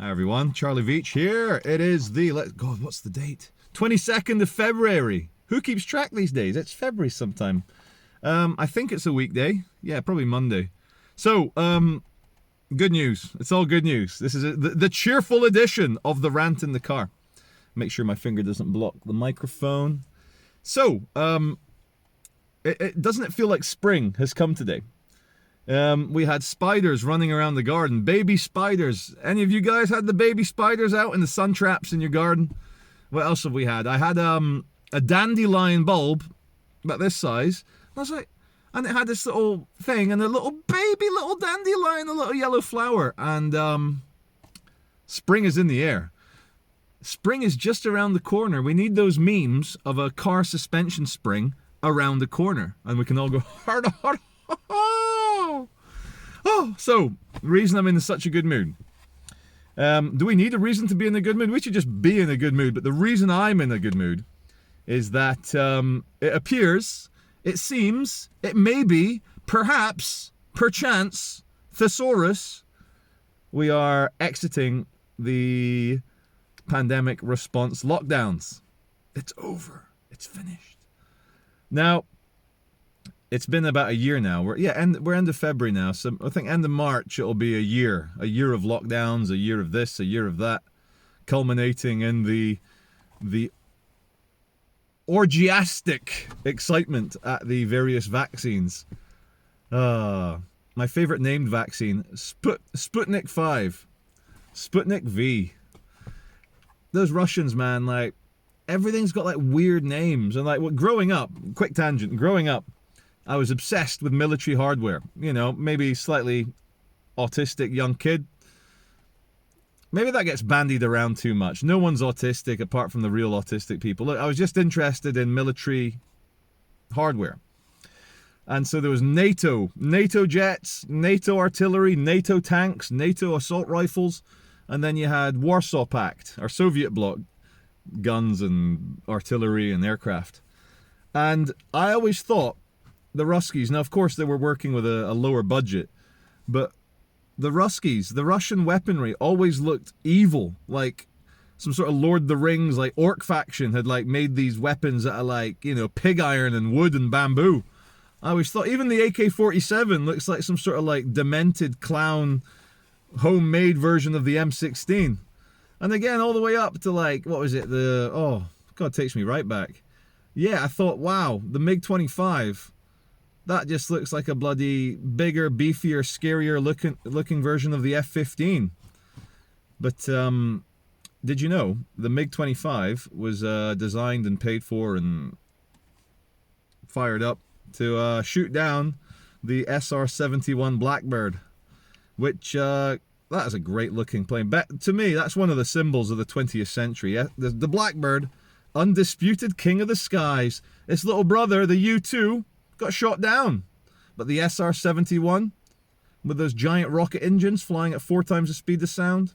Hi everyone, Charlie Veitch here. It is the, God, what's the date? 22nd of February. Who keeps track these days? It's February sometime. I think it's a weekday. Yeah, probably Monday. So, good news. It's all good news. This is the cheerful edition of the rant in the car. Make sure my finger doesn't block the microphone. So, doesn't it feel like spring has come today? We had spiders running around the garden, baby spiders. Any of you guys had the baby spiders out in the sun traps in your garden? What else have we had? I had a dandelion bulb, about this size. I was like, and it had this little thing and a little dandelion, a little yellow flower. And spring is in the air. Spring is just around the corner. We need those memes of a car suspension spring around the corner, and we can all go hard. Oh, so, the reason I'm in such a good mood. Do we need a reason to be in a good mood? We should just be in a good mood, but the reason I'm in a good mood is that it appears, it seems, it may be, perhaps, perchance, thesaurus, we are exiting the pandemic response lockdowns. It's over. It's finished. Now, it's been about a year now. We're end of February now, so I think end of March it'll be a year of lockdowns, a year of this, a year of that, culminating in the orgiastic excitement at the various vaccines. My favorite named vaccine, Sputnik 5, Sputnik V. Those Russians, man, like everything's got like weird names, and like growing up, quick tangent, growing up, I was obsessed with military hardware. You know, maybe slightly autistic young kid. Maybe that gets bandied around too much. No one's autistic apart from the real autistic people. Look, I was just interested in military hardware. And so there was NATO jets, NATO artillery, NATO tanks, NATO assault rifles. And then you had Warsaw Pact, our Soviet bloc, guns and artillery and aircraft. And I always thought the Ruskies, now of course they were working with a lower budget, but the Ruskies, the Russian weaponry always looked evil, like some sort of Lord of the Rings, like orc faction had like made these weapons that are like, you know, pig iron and wood and bamboo. I always thought even the AK-47 looks like some sort of like demented clown homemade version of the M16. And again, all the way up to like, what was it? Oh, God, it takes me right back. Yeah, I thought, wow, the MiG-25, that just looks like a bloody bigger, beefier, scarier looking version of the F-15. But did you know the MiG-25 was designed and paid for and fired up to shoot down the SR-71 Blackbird, which that is a great looking plane. But to me, that's one of the symbols of the 20th century. The Blackbird, undisputed king of the skies. Its little brother, the U-2, got shot down. But the SR-71, with those giant rocket engines flying at 4 times the speed of sound.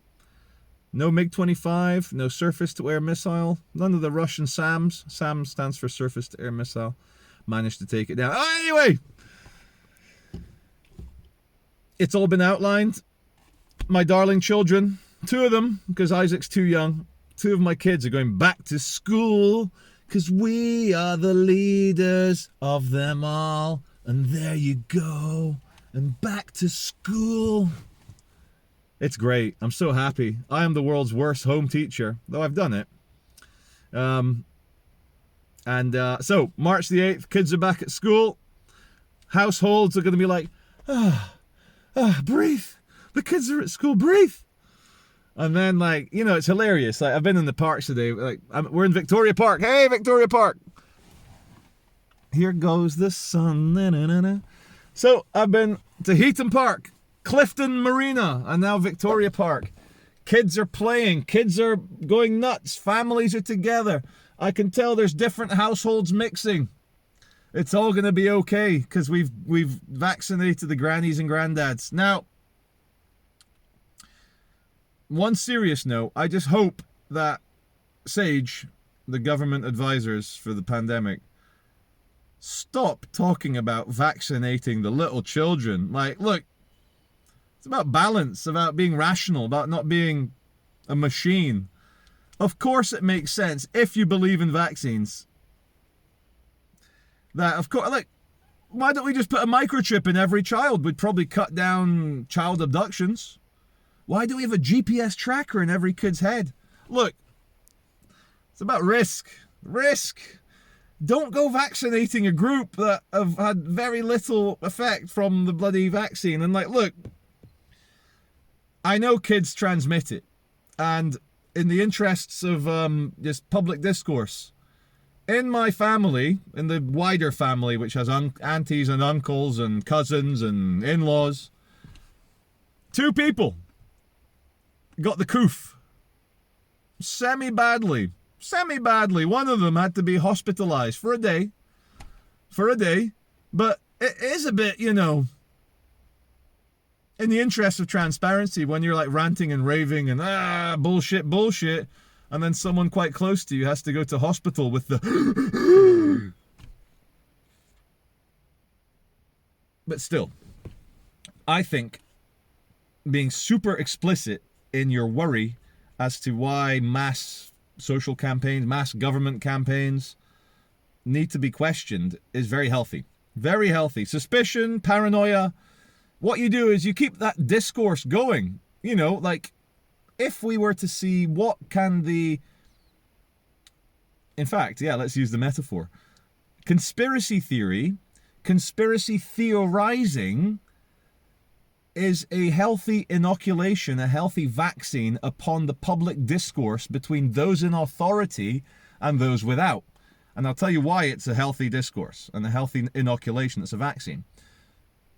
No MiG-25, no surface-to-air missile. None of the Russian SAMs. SAM stands for surface-to-air missile. Managed to take it down. Oh, anyway, it's all been outlined. My darling children, 2 of them, because Isaac's too young, 2 of my kids are going back to school, because we are the leaders of them all. And there you go. And back to school. It's great. I'm so happy. I am the world's worst home teacher, though I've done it. So, March the 8th, kids are back at school. Households are going to be like, breathe. The kids are at school, breathe. And then, like, you know, it's hilarious. Like, I've been in the parks today. Like, we're in Victoria Park. Hey, Victoria Park. Here goes the sun. Na, na, na, na. So, I've been to Heaton Park, Clifton Marina, and now Victoria Park. Kids are playing. Kids are going nuts. Families are together. I can tell there's different households mixing. It's all going to be okay because we've vaccinated the grannies and granddads. Now, one serious note, I just hope that SAGE, the government advisors for the pandemic, stop talking about vaccinating the little children. Like, look, it's about balance, about being rational, about not being a machine. Of course it makes sense, if you believe in vaccines, that, of course, like, why don't we just put a microchip in every child? Would probably cut down child abductions. Why do we have a GPS tracker in every kid's head? Look, it's about risk. Risk. Don't go vaccinating a group that have had very little effect from the bloody vaccine. And like, look, I know kids transmit it. And in the interests of just public discourse, in my family, in the wider family, which has aunties and uncles and cousins and in-laws, 2 people got the coof. Semi-badly. One of them had to be hospitalized for a day. But it is a bit, you know, in the interest of transparency, when you're like ranting and raving and bullshit, and then someone quite close to you has to go to hospital with the But still, I think being super explicit in your worry as to why mass social campaigns, mass government campaigns need to be questioned is very healthy. Very healthy. Suspicion, paranoia. What you do is you keep that discourse going. You know, like, if we were to see what can the... In fact, yeah, let's use the metaphor. Conspiracy theory, conspiracy theorizing is a healthy inoculation, a healthy vaccine upon the public discourse between those in authority and those without. And I'll tell you why it's a healthy discourse and a healthy inoculation. It's a vaccine.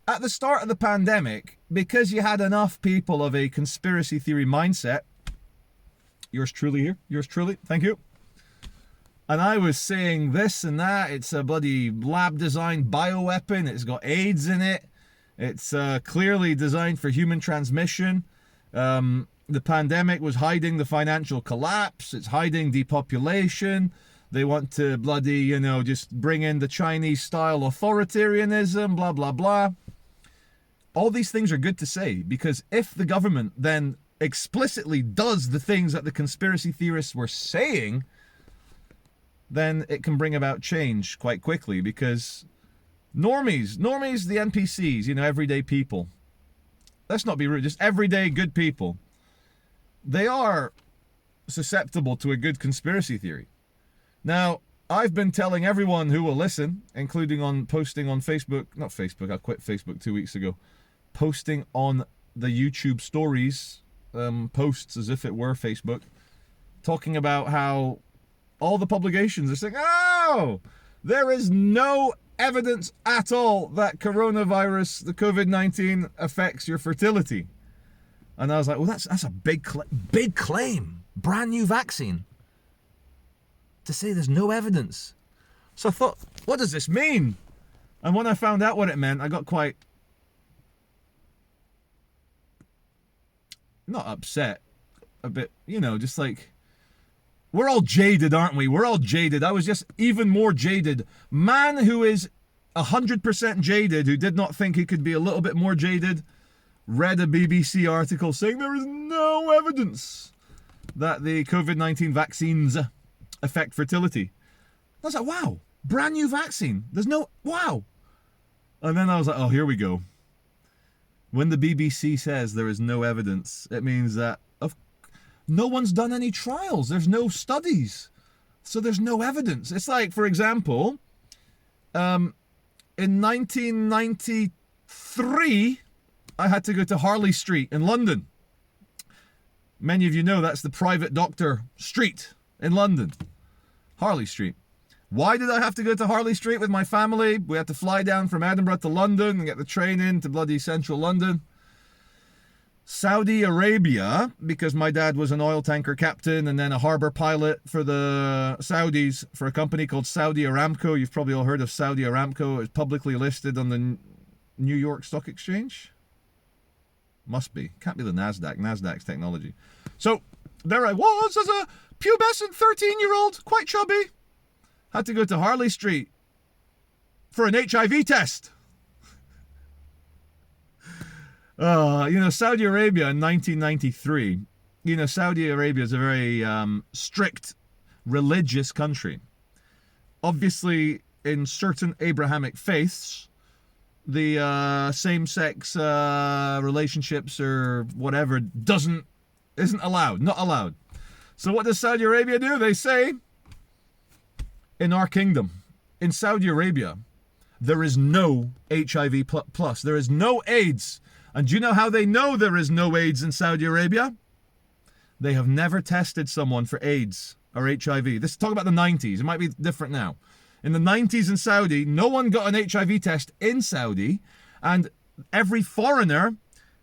At the start of the pandemic, because you had enough people of a conspiracy theory mindset, yours truly here, yours truly, thank you. And I was saying this and that, it's a bloody lab-designed bioweapon, it's got AIDS in it, it's clearly designed for human transmission. The pandemic was hiding the financial collapse, it's hiding depopulation. They want to bloody, you know, just bring in the Chinese-style authoritarianism, blah, blah, blah. All these things are good to say, because if the government then explicitly does the things that the conspiracy theorists were saying, then it can bring about change quite quickly, because normies, the NPCs, you know, everyday people, let's not be rude, just everyday good people, they are susceptible to a good conspiracy theory. Now, I've been telling everyone who will listen, including on posting on Facebook, not Facebook, I quit Facebook 2 weeks ago, posting on the YouTube stories, posts as if it were Facebook, talking about how all the publications are saying, oh, there is no evidence at all that coronavirus, the COVID-19, affects your fertility. And I was like, well, that's a big claim, brand new vaccine, to say there's no evidence. So I thought, what does this mean? And when I found out what it meant, I got quite, not upset, a bit, you know, just like, we're all jaded, aren't we? We're all jaded. I was just even more jaded. Man who is 100% jaded, who did not think he could be a little bit more jaded, read a BBC article saying there is no evidence that the COVID-19 vaccines affect fertility. I was like, wow, brand new vaccine. There's no, wow. And then I was like, oh, here we go. When the BBC says there is no evidence, it means that no one's done any trials. There's no studies. So there's no evidence. It's like, for example, in 1993, I had to go to Harley Street in London. Many of you know that's the private doctor street in London. Harley Street. Why did I have to go to Harley Street with my family? We had to fly down from Edinburgh to London and get the train in to bloody central London. Saudi Arabia, because my dad was an oil tanker captain and then a harbor pilot for the Saudis for a company called Saudi Aramco. You've probably all heard of Saudi Aramco. It's publicly listed on the New York Stock Exchange. Must be. Can't be the NASDAQ. NASDAQ's technology. So there I was as a pubescent 13-year-old, quite chubby. Had to go to Harley Street for an HIV test. You know, Saudi Arabia in 1993 you know, Saudi Arabia is a very strict religious country. Obviously, in certain Abrahamic faiths, the same-sex relationships or whatever isn't allowed, not allowed. So what does Saudi Arabia do? They say, in our kingdom, in Saudi Arabia, there is no HIV plus. There is no AIDS. And do you know how they know there is no AIDS in Saudi Arabia? They have never tested someone for AIDS or HIV. This is talking about the 90s. It might be different now. In the 90s in Saudi, no one got an HIV test in Saudi. And every foreigner,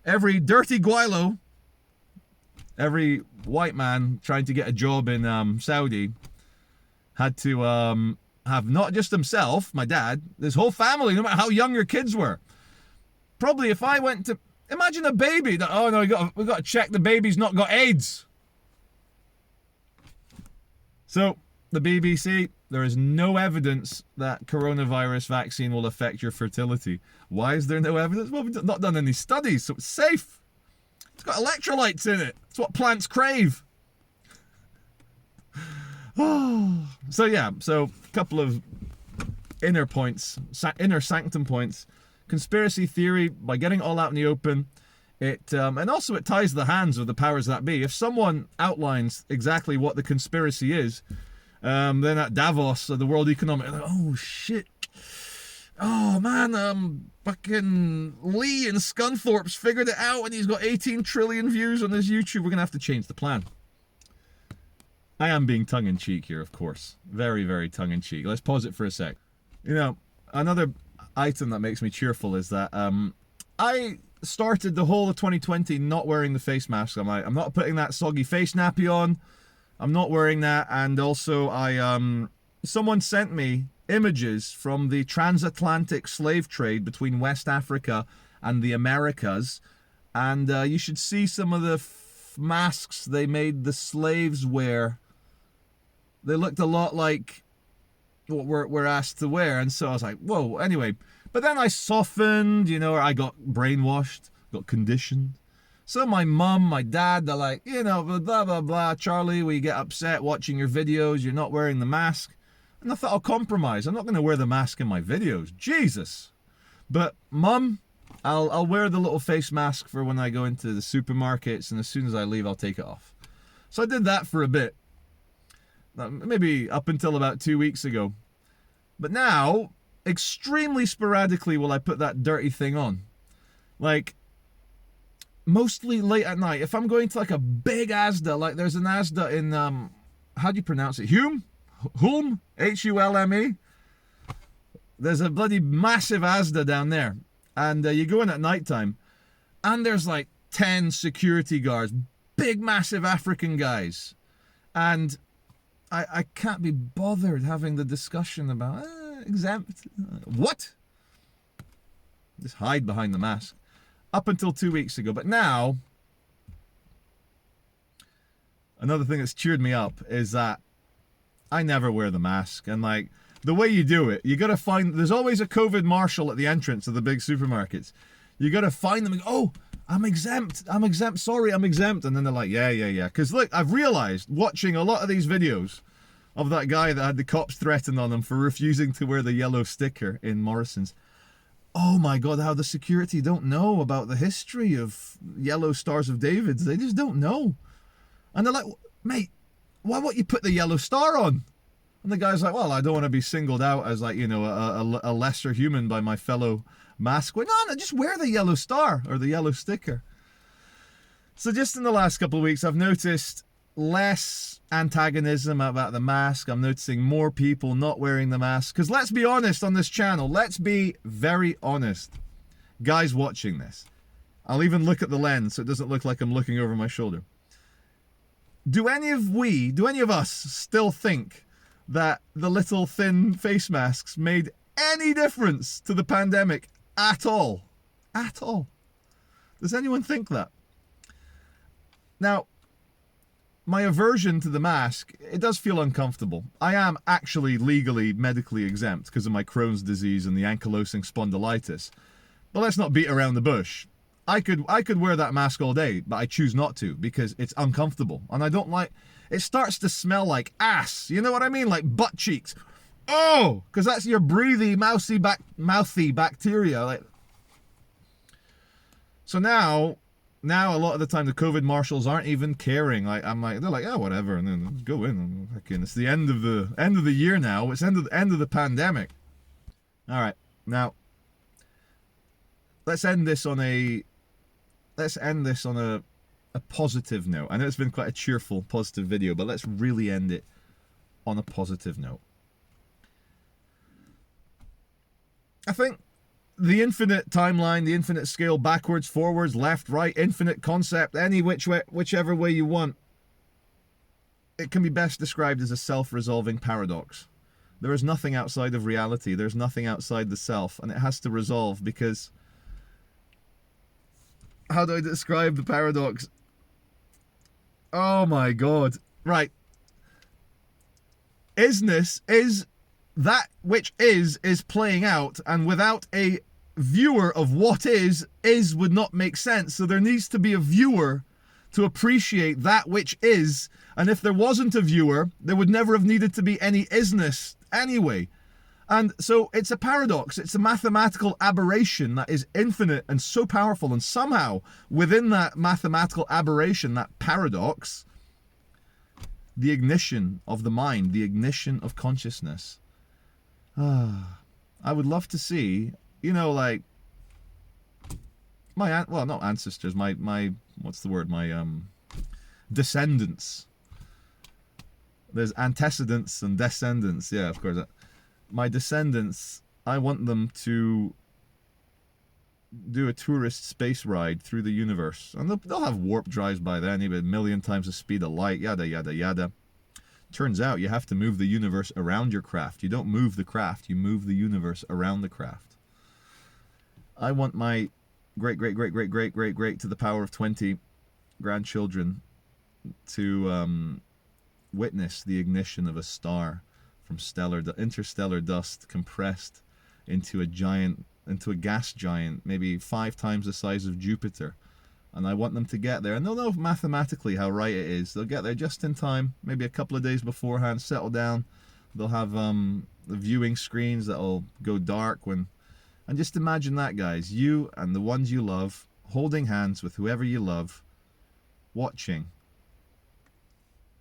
every dirty guilo, every white man trying to get a job in Saudi had to have not just himself, my dad, his whole family, no matter how young your kids were. Probably if I went to, imagine a baby that, oh no, we got to check the baby's not got AIDS. So, the BBC, there is no evidence that coronavirus vaccine will affect your fertility. Why is there no evidence? Well, we've not done any studies, so it's safe. It's got electrolytes in it. It's what plants crave. So yeah, so a couple of inner points, inner sanctum points. Conspiracy theory, by getting it all out in the open, it and also it ties the hands of the powers that be. If someone outlines exactly what the conspiracy is, then at Davos, the World Economic, like, oh shit, oh man, fucking Lee in Scunthorpe's figured it out and he's got 18 trillion views on his YouTube. We're gonna have to change the plan. I am being tongue-in-cheek here, of course. Very, very tongue-in-cheek. Let's pause it for a sec. You know, another item that makes me cheerful is that I started the whole of 2020 not wearing the face mask. I'm not putting that soggy face nappy on. I'm not wearing that. And also, someone sent me images from the transatlantic slave trade between West Africa and the Americas. And you should see some of the masks they made the slaves wear. They looked a lot like what we're asked to wear. And so I was like, whoa, anyway. But then I softened, you know, I got brainwashed, got conditioned. So my mum, my dad, they're like, you know, blah, blah, blah. Charlie, we get upset watching your videos. You're not wearing the mask. And I thought, I'll compromise. I'm not going to wear the mask in my videos. Jesus. But mum, I'll wear the little face mask for when I go into the supermarkets. And as soon as I leave, I'll take it off. So I did that for a bit. Maybe up until about 2 weeks ago. But now, extremely sporadically will I put that dirty thing on. Like, mostly late at night. If I'm going to like a big Asda, like there's an Asda in, how do you pronounce it? Hulme? Hulme? There's a bloody massive Asda down there. And you go in at nighttime, and there's like 10 security guards. Big, massive African guys. And I can't be bothered having the discussion about exempt. What? Just hide behind the mask. Up until 2 weeks ago. But now, another thing that's cheered me up is that I never wear the mask. And like, the way you do it, you got to find, there's always a COVID marshal at the entrance of the big supermarkets. You got to find them and go, oh, I'm exempt, sorry, I'm exempt. And then they're like, yeah. Because look, I've realized watching a lot of these videos of that guy that had the cops threaten on him for refusing to wear the yellow sticker in Morrison's. Oh my God, how the security don't know about the history of yellow Stars of David's. They just don't know. And they're like, mate, why won't you put the yellow star on? And the guy's like, well, I don't want to be singled out as like, you know, a lesser human by my fellow mask. Well, no, just wear the yellow star or the yellow sticker. So just in the last couple of weeks, I've noticed less antagonism about the mask. I'm noticing more people not wearing the mask. Because let's be honest on this channel. Let's be very honest. Guys watching this. I'll even look at the lens so it doesn't look like I'm looking over my shoulder. Do any of us still think that the little thin face masks made any difference to the pandemic at all? At all? Does anyone think that? Now, my aversion to the mask, it does feel uncomfortable. I am actually legally, medically exempt because of my Crohn's disease and the ankylosing spondylitis. But let's not beat around the bush. I could wear that mask all day, but I choose not to because it's uncomfortable. And I don't like, it starts to smell like ass. You know what I mean? Like butt cheeks. Oh, because that's your breathy, mouthy bacteria. Like, so now a lot of the time the COVID marshals aren't even caring. Like, they're like, oh, whatever, and then go in. It's the end of the year now. It's end of the pandemic. All right, now let's end this on a positive note. I know it's been quite a cheerful, positive video, but let's really end it on a positive note. I think the infinite timeline, the infinite scale, backwards, forwards, left, right, infinite concept, whichever way you want, it can be best described as a self-resolving paradox. There is nothing outside of reality. There's nothing outside the self, and it has to resolve because, how do I describe the paradox? Oh my God. Right. Isness is that which is playing out, and without a viewer of what is would not make sense. So there needs to be a viewer to appreciate that which is, and if there wasn't a viewer, there would never have needed to be any isness anyway. And so it's a paradox. It's a mathematical aberration that is infinite and so powerful, and somehow within that mathematical aberration, that paradox, the ignition of the mind, the ignition of consciousness. I would love to see, you know, like my not ancestors, my what's the word, my descendants. There's antecedents and descendants. Yeah, of course. My descendants, I want them to do a tourist space ride through the universe, and they'll have warp drives by then, even 1 million times the speed of light, yada yada yada. Turns out you have to move the universe around your craft. You don't move the craft, you move the universe around the craft. I want my great to the power of 20 grandchildren to witness the ignition of a star from interstellar dust compressed into a gas giant, maybe 5 times the size of Jupiter. And I want them to get there, and they'll know mathematically how right it is. They'll get there just in time, maybe a couple of days beforehand, settle down. They'll have the viewing screens that'll go dark and just imagine that, guys, you and the ones you love holding hands with whoever you love, watching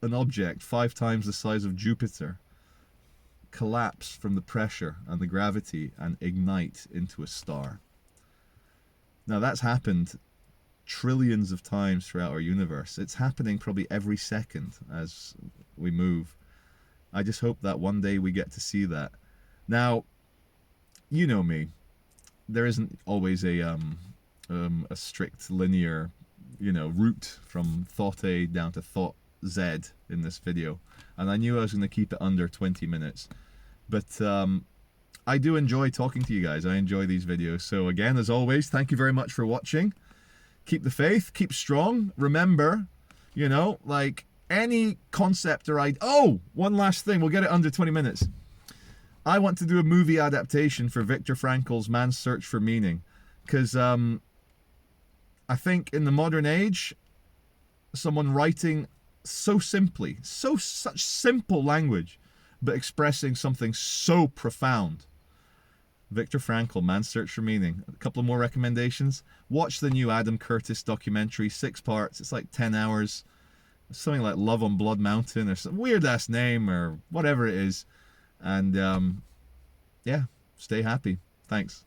an object 5 times the size of Jupiter collapse from the pressure and the gravity and ignite into a star. Now that's happened trillions of times throughout our universe. It's happening probably every second as we move. I just hope that one day we get to see that. Now, you know me, there isn't always a strict linear, route from thought A down to thought Z in this video, and I knew I was going to keep it under 20 minutes, but I do enjoy talking to you guys. I enjoy these videos. So again, as always, thank you very much for watching. Keep the faith, keep strong. Remember, like any concept or idea. Oh, one last thing. We'll get it under 20 minutes. I want to do a movie adaptation for Viktor Frankl's Man's Search for Meaning, because I think in the modern age, someone writing so simply, such simple language, but expressing something so profound. Viktor Frankl, Man's Search for Meaning. A couple of more recommendations. Watch the new Adam Curtis documentary, 6 parts. It's like 10 hours. Something like Love on Blood Mountain, or some weird ass name, or whatever it is. And yeah, stay happy. Thanks.